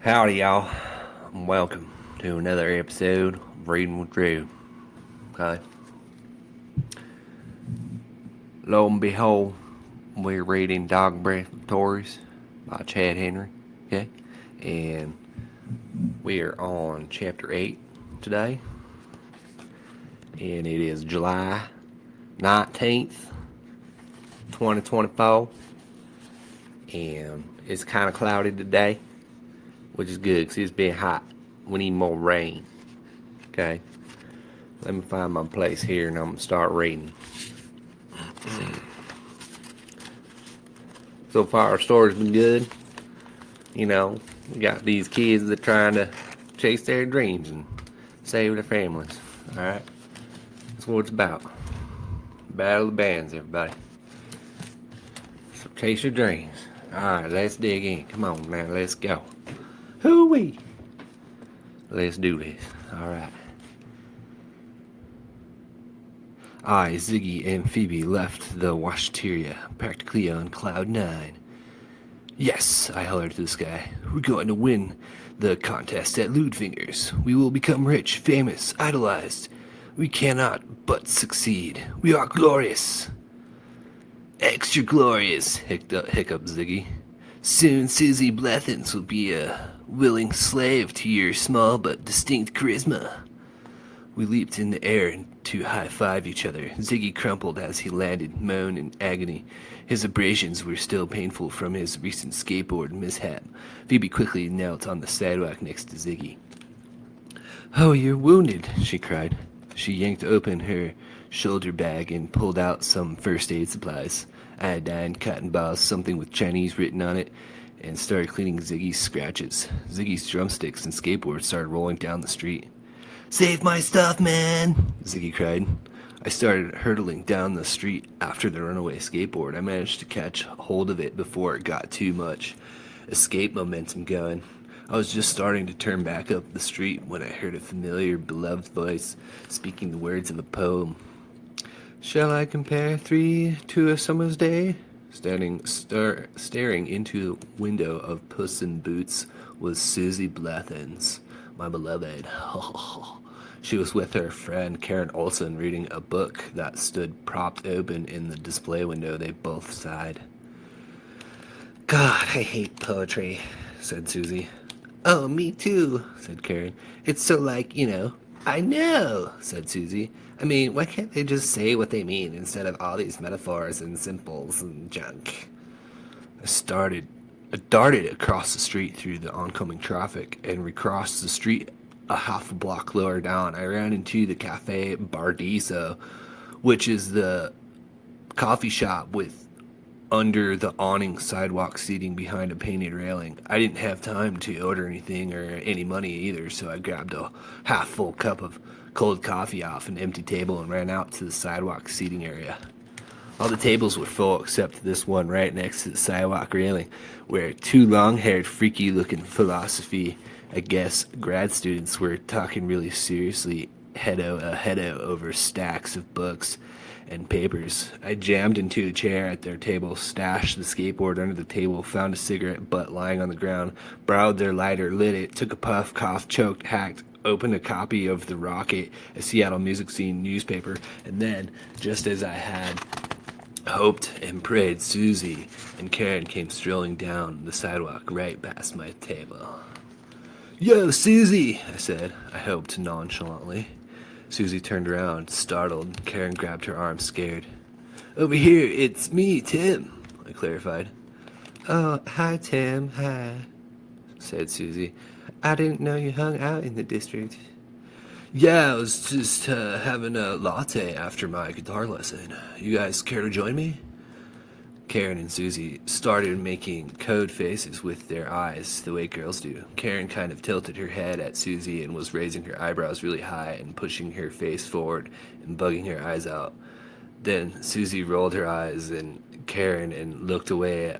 Howdy, y'all. Welcome to another episode of Reading with Drew. Okay. Lo and behold, we're reading DogBreath Stories by Chad Henry. Okay. And we are on chapter 8 today. And it is July 19th, 2024. And it's kind of cloudy today, which is good because it's been hot. We need more rain. Okay. Let me find my place here and I'm going to start reading. So far, our story's been good. You know, we got these kids that are trying to chase their dreams and save their families. Alright? That's what it's about. Battle of the bands, everybody. So chase your dreams. Alright, let's dig in. Come on now, let's go. Hoo-wee! Let's do this. Alright. I, Ziggy, and Phoebe left the washteria practically on cloud 9. Yes, I hollered to the sky. We're going to win the contest at Ludfinger's. We will become rich, famous, idolized. We cannot but succeed. We are glorious. Extra glorious, hiccuped Ziggy. Soon Suzie Blethins will be a willing slave to your small but distinct charisma. We leaped in the air to high-five each other. Ziggy crumpled as he landed, moaned in agony. His abrasions were still painful from his recent skateboard mishap. Phoebe quickly knelt on the sidewalk next to Ziggy. Oh, you're wounded, she cried. She yanked open her shoulder bag and pulled out some first aid supplies. Iodine, cotton balls, something with Chinese written on it, and started cleaning Ziggy's scratches. Ziggy's drumsticks and skateboard started rolling down the street. Save my stuff, man! Ziggy cried. I started hurtling down the street after the runaway skateboard. I managed to catch hold of it before it got too much escape momentum going. I was just starting to turn back up the street when I heard a familiar, beloved voice speaking the words of a poem. Shall I compare 3 to a summer's day? Staring into the window of Puss in Boots was Suzie Blethins, my beloved. She was with her friend Karen Olson reading a book that stood propped open in the display window. They both sighed. God, I hate poetry, said Suzie. Oh, me too, said Karen. It's so I know, said Suzie. I mean, why can't they just say what they mean instead of all these metaphors and symbols and junk? I darted across the street through the oncoming traffic and recrossed the street a half a block lower down. I ran into the Cafe Bardiso, which is the coffee shop with under the awning sidewalk seating behind a painted railing. I didn't have time to order anything or any money either, so I grabbed a half-full cup of cold coffee off an empty table and ran out to the sidewalk seating area. All the tables were full except this one right next to the sidewalk railing, where 2 long-haired, freaky-looking philosophy, I guess, grad students were talking really seriously heado over stacks of books and papers. I jammed into a chair at their table, stashed the skateboard under the table, found a cigarette butt lying on the ground, borrowed their lighter, lit it, took a puff, coughed, choked, hacked, opened a copy of The Rocket, a Seattle music scene newspaper, and then, just as I had hoped and prayed, Suzie and Karen came strolling down the sidewalk right past my table. Yo, Suzie, I said, I hoped nonchalantly. Suzie turned around, startled. Karen grabbed her arm, scared. Over here, it's me, Tim, I clarified. Oh, hi, Tim, hi, said Suzie. I didn't know you hung out in the district. Yeah, I was just having a latte after my guitar lesson. You guys care to join me? Karen and Suzie started making code faces with their eyes, the way girls do. Karen kind of tilted her head at Suzie and was raising her eyebrows really high and pushing her face forward and bugging her eyes out. Then Suzie rolled her eyes and Karen and looked away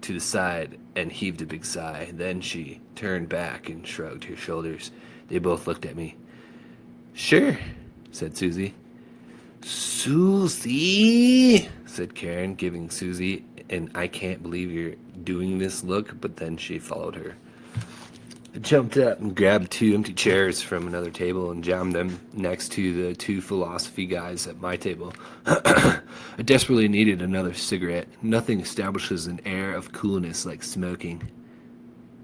to the side and heaved a big sigh. Then she turned back and shrugged her shoulders. They both looked at me. Sure, said Suzie. Suzie, said Karen, giving Suzie an I can't believe you're doing this look, but then she followed her. I jumped up and grabbed two empty chairs from another table and jammed them next to the two philosophy guys at my table. I desperately needed another cigarette. Nothing establishes an air of coolness like smoking.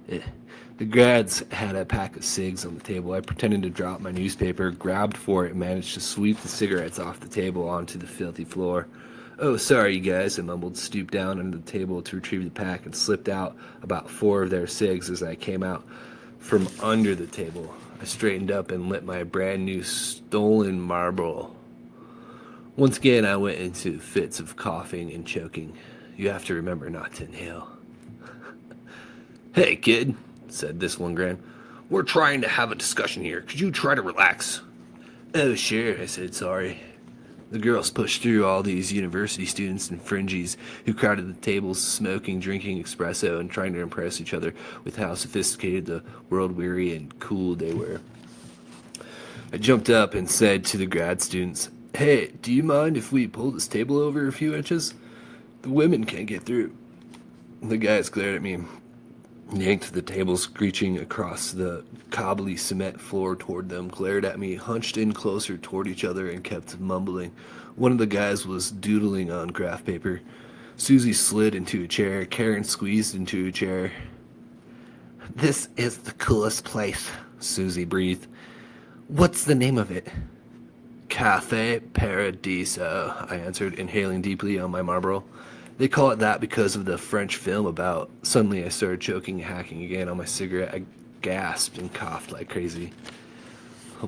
The grads had a pack of cigs on the table. I pretended to drop my newspaper, grabbed for it, and managed to sweep the cigarettes off the table onto the filthy floor. "Oh, sorry, you guys," I mumbled, stooped down under the table to retrieve the pack, and slipped out about 4 of their cigs as I came out from under the table. I straightened up and lit my brand new stolen Marlboro. Once again, I went into fits of coughing and choking. You have to remember not to inhale. "Hey, kid," said this one grand. "We're trying to have a discussion here. Could you try to relax?" "Oh, sure," I said, sorry. The girls pushed through all these university students and fringies who crowded the tables, smoking, drinking espresso, and trying to impress each other with how sophisticated, the world-weary, and cool they were. I jumped up and said to the grad students, "Hey, do you mind if we pull this table over a few inches? The women can't get through." The guys glared at me, yanked the table screeching across the cobbly cement floor toward them, glared at me, hunched in closer toward each other, and kept mumbling. One of the guys was doodling on graph paper. Suzie slid into a chair. Karen squeezed into a chair. "This is the coolest place," Suzie breathed. "What's the name of it?" "Cafe Paradiso," I answered, inhaling deeply on my Marlboro. "They call it that because of the French film about..." Suddenly I started choking and hacking again on my cigarette. I gasped and coughed like crazy.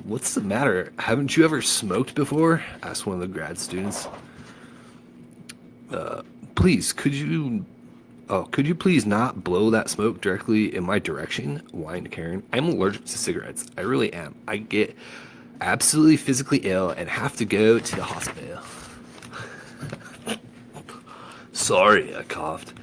"What's the matter? Haven't you ever smoked before?" asked one of the grad students. Please, could you please not blow that smoke directly in my direction?" whined Karen. "I'm allergic to cigarettes. I really am. I get absolutely physically ill and have to go to the hospital." "Sorry," I coughed.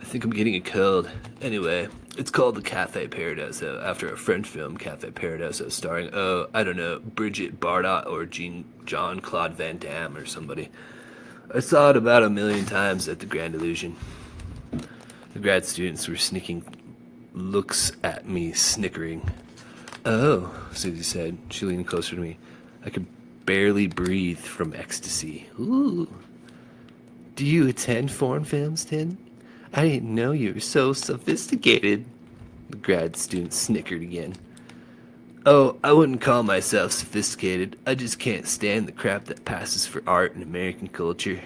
"I think I'm getting a cold. Anyway, it's called the Cafe Paradiso, after a French film, Cafe Paradiso, starring, I don't know, Bridget Bardot or Jean-Claude Van Damme or somebody. I saw it about 1,000,000 times at the Grand Illusion." The grad students were sneaking looks at me, snickering. "Oh," Suzie said. She leaned closer to me. I could barely breathe from ecstasy. "Ooh. Do you attend foreign films, Tin? I didn't know you were so sophisticated." The grad student snickered again. "Oh, I wouldn't call myself sophisticated. I just can't stand the crap that passes for art in American culture."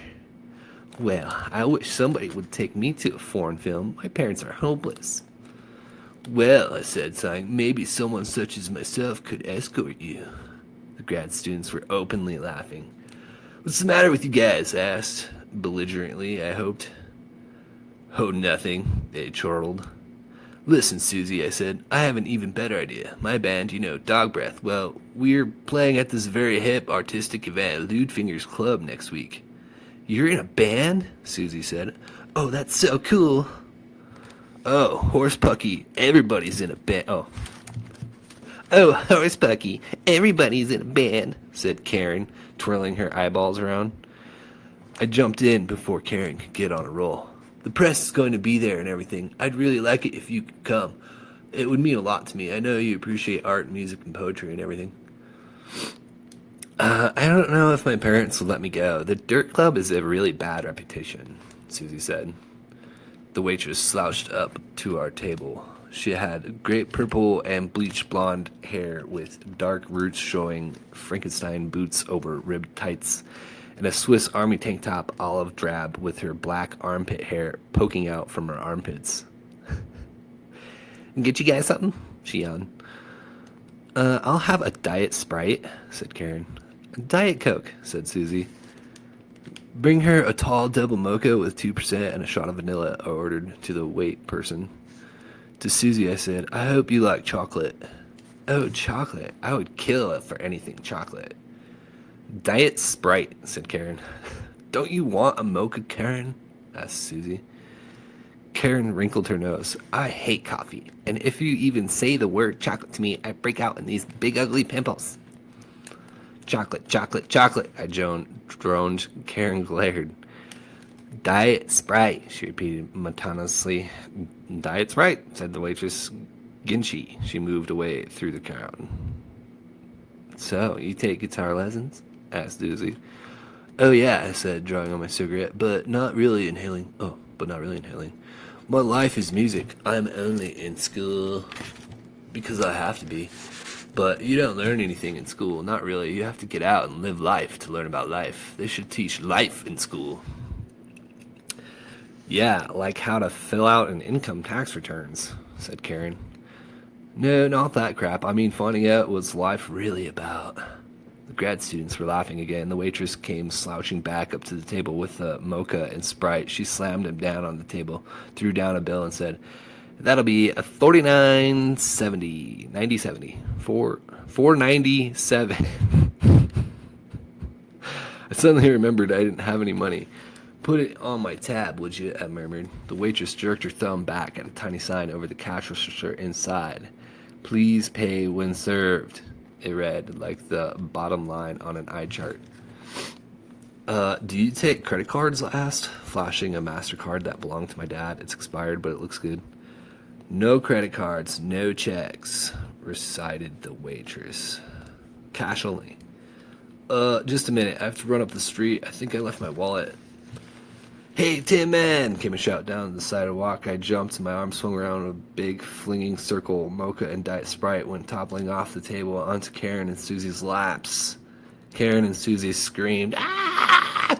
"Well, I wish somebody would take me to a foreign film. My parents are hopeless." "Well," I said, sighing, "maybe someone such as myself could escort you." The grad students were openly laughing. "What's the matter with you guys?" I asked, belligerently, I hoped. "Oh, nothing," they chortled. "Listen, Suzie," I said, "I have an even better idea. My band, you know, DogBreath, well, we're playing at this very hip artistic event at Lewdfinger's Club next week." "You're in a band?" Suzie said. "Oh, that's so cool." "Oh, Horse Pucky, everybody's in a band." Oh, Horse Pucky, everybody's in a band," said Karen, twirling her eyeballs around. I jumped in before Karen could get on a roll. "The press is going to be there and everything. I'd really like it if you could come. It would mean a lot to me. I know you appreciate art, music, and poetry and everything." I don't know if my parents will let me go. The Dirt Club is a really bad reputation," Suzie said. The waitress slouched up to our table. She had great purple and bleached blonde hair with dark roots showing, Frankenstein boots over ribbed tights, and a Swiss Army tank top olive drab with her black armpit hair poking out from her armpits. "Get you guys something?" she yawned. I'll have a Diet Sprite," said Karen. "Diet Coke," said Suzie. "Bring her a tall double mocha with 2% and a shot of vanilla," I ordered to the wait person. To Suzie, I said, "I hope you like chocolate." "Oh, chocolate. I would kill it for anything chocolate." "Diet Sprite," said Karen. "Don't you want a mocha, Karen?" asked Suzie. Karen wrinkled her nose. "I hate coffee, and if you even say the word chocolate to me, I break out in these big ugly pimples." "Chocolate, chocolate, chocolate," I droned. Karen glared. "Diet Sprite," she repeated monotonously. "Diet Sprite," said the waitress, Ginchi. She moved away through the crowd. So, you take guitar lessons? Asked Suzie. Oh yeah, I said, drawing on my cigarette, but not really inhaling. My life is music. I'm only in school because I have to be. But you don't learn anything in school, not really. You have to get out and live life to learn about life. They should teach life in school. Yeah, like how to fill out an income tax returns, said Karen. No, not that crap. I mean, finding out what's life really about. The grad students were laughing again. The waitress came slouching back up to the table with a mocha and Sprite. She slammed him down on the table, threw down a bill, and said, "That'll be a 49.70, 90.70, 4.97." I suddenly remembered I didn't have any money. "Put it on my tab, would you?" I murmured. The waitress jerked her thumb back at a tiny sign over the cash register inside. "Please pay when served," it read, like the bottom line on an eye chart. Do you take credit cards?" I asked, flashing a MasterCard that belonged to my dad. It's expired, but it looks good. "No credit cards, no checks," recited the waitress. "Cash only." Just a minute. I have to run up the street. I think I left my wallet." "Hey, Tim Man!" came a shout down the sidewalk. I jumped, and my arm swung around a big flinging circle. Mocha and Diet Sprite went toppling off the table onto Karen and Susie's laps. Karen and Suzie screamed, "Ah!"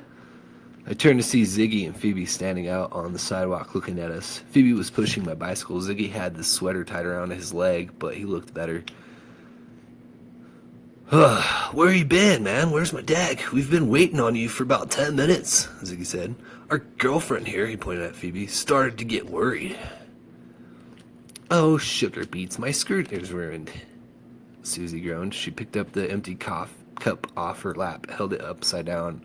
I turned to see Ziggy and Phoebe standing out on the sidewalk looking at us. Phoebe was pushing my bicycle. Ziggy had the sweater tied around his leg, but he looked better. "Where you been, man? Where's my dad? We've been waiting on you for about 10 minutes, Ziggy said. "Our girlfriend here," he pointed at Phoebe, "started to get worried." "Oh, sugar beets, my skirt is ruined," Suzie groaned. She picked up the empty cup off her lap, held it upside down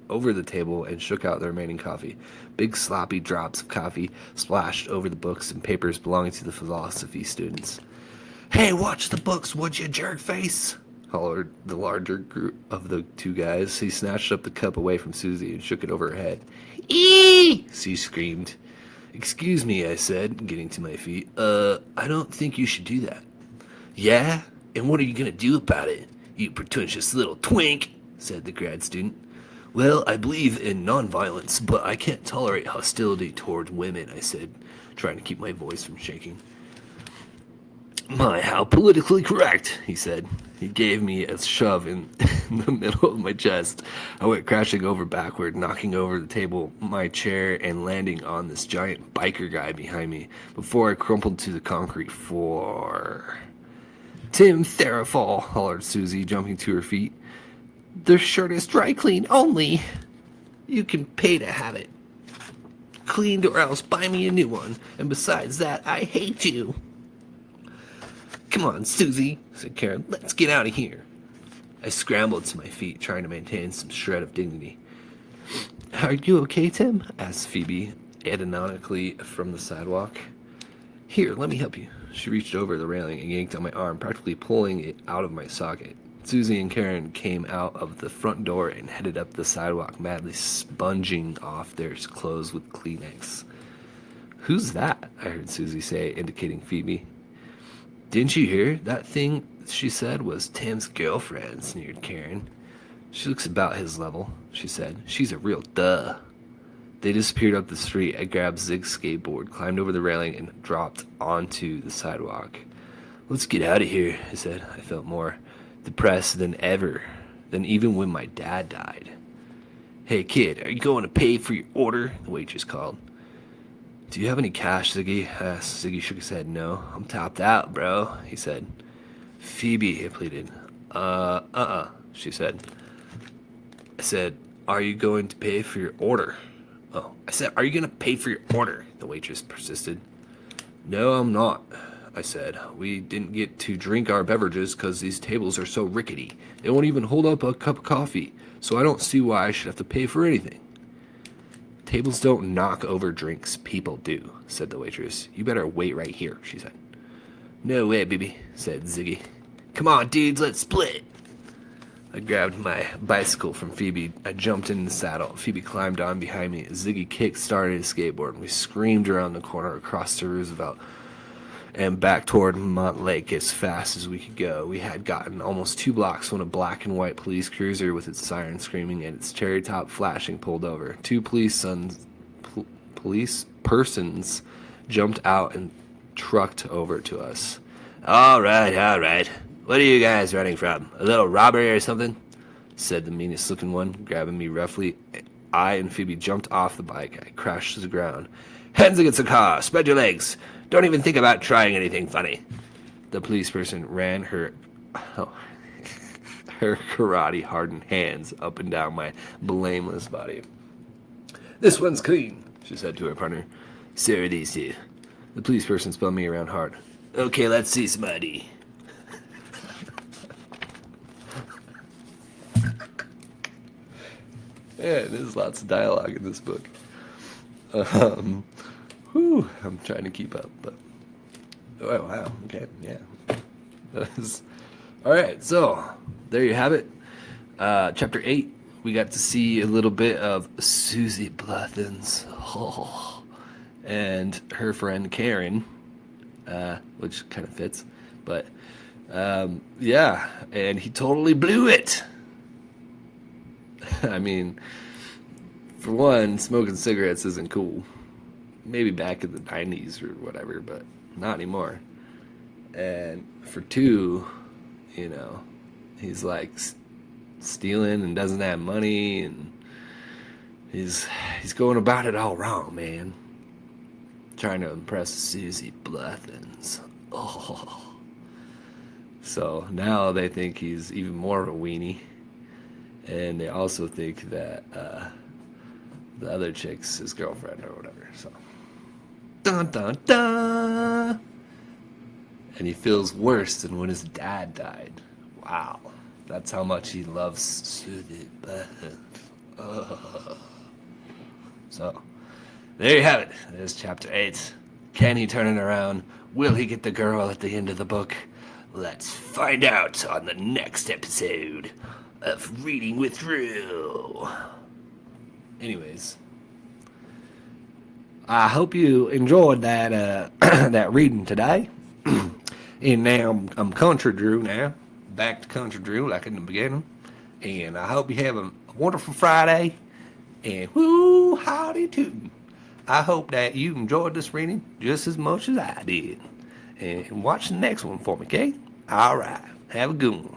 over the table, and shook out the remaining coffee. Big sloppy drops of coffee splashed over the books and papers belonging to the philosophy students. "Hey, watch the books, would you, jerk face?" hollered the larger group of the two guys. He snatched up the cup away from Suzie and shook it over her head. "Eee!" she screamed. "Excuse me," I said, getting to my feet. I don't think you should do that." "Yeah? And what are you gonna do about it, you pretentious little twink?" said the grad student. "Well, I believe in nonviolence, but I can't tolerate hostility toward women," I said, trying to keep my voice from shaking. "My, how politically correct," he said. He gave me a shove in the middle of my chest. I went crashing over backward, knocking over the table, my chair, and landing on this giant biker guy behind me before I crumpled to the concrete floor. "Tim Therafall," hollered Suzie, jumping to her feet. "The shirt is dry clean only. You can pay to have it cleaned or else buy me a new one. And besides that, I hate you." "Come on, Suzie," said Karen. "Let's get out of here." I scrambled to my feet, trying to maintain some shred of dignity. "Are you okay, Tim?" asked Phoebe, ironically from the sidewalk. "Here, let me help you." She reached over the railing and yanked on my arm, practically pulling it out of my socket. Suzie and Karen came out of the front door and headed up the sidewalk, madly sponging off their clothes with Kleenex. "Who's that?" I heard Suzie say, indicating Phoebe. "Didn't you hear? That thing she said was Tim's girlfriend," sneered Karen. "She looks about his level," she said. "She's a real duh." They disappeared up the street. I grabbed Zig's skateboard, climbed over the railing, and dropped onto the sidewalk. "Let's get out of here," I said. I felt more depressed than ever, than even when my dad died. "Hey, kid, are you going to pay for your order?" the waitress called. "Do you have any cash, Ziggy?" I asked. Ziggy shook his head. "No, I'm topped out, bro," he said. "Phoebe," I pleaded. She said. I said, "Are you going to pay for your order?" "Oh," I said, "Are you going to pay for your order?" the waitress persisted. "No, I'm not," I said. "We didn't get to drink our beverages because these tables are so rickety. They won't even hold up a cup of coffee, so I don't see why I should have to pay for anything." "Tables don't knock over drinks, people do," said the waitress. "You better wait right here," she said. "No way, baby," said Ziggy. "Come on, dudes, let's split." I grabbed my bicycle from Phoebe. I jumped in the saddle. Phoebe climbed on behind me. Ziggy kick-started his skateboard, and we screamed around the corner across to Roosevelt. and back toward Montlake as fast as we could go. We had gotten almost 2 blocks when a black and white police cruiser with its siren screaming and its cherry top flashing pulled over. 2 police persons jumped out and trucked over to us. All right, all right. What are you guys running from? A little robbery or something? Said the meanest looking one, grabbing me roughly. I and Phoebe jumped off the bike. I crashed to the ground. Hands against the car. Spread your legs. Don't even think about trying anything funny. The police person ran her karate-hardened hands up and down my blameless body. This one's clean, she said to her partner. So are these two. The police person spun me around hard. Okay, let's see some ID. Yeah, there's lots of dialogue in this book. I'm trying to keep up, but oh wow, okay, yeah. All right, so there you have it. Chapter 8. We got to see a little bit of Suzie Blethins, and her friend Karen, which kind of fits, but yeah, and he totally blew it. I mean, for one, smoking cigarettes isn't cool. Maybe back in the 90s or whatever, but not anymore. And for two, you know, he's like stealing and doesn't have money, and he's going about it all wrong, man. Trying to impress Suzie Blethins. Oh. So now they think he's even more of a weenie. And they also think that the other chick's his girlfriend or whatever. So, dun dun dun. And he feels worse than when his dad died. Wow, that's how much he loves Suzie Blethins. So, there you have it. There's chapter 8. Can he turn it around? Will he get the girl at the end of the book? Let's find out on the next episode of Reading with Rue. Anyways, I hope you enjoyed that that reading today. And now I'm Country Drew now, back to Country Drew like in the beginning. And I hope you have a wonderful Friday. And whoo, howdy tootin'. I hope that you enjoyed this reading just as much as I did. And watch the next one for me, okay? All right, have a good one.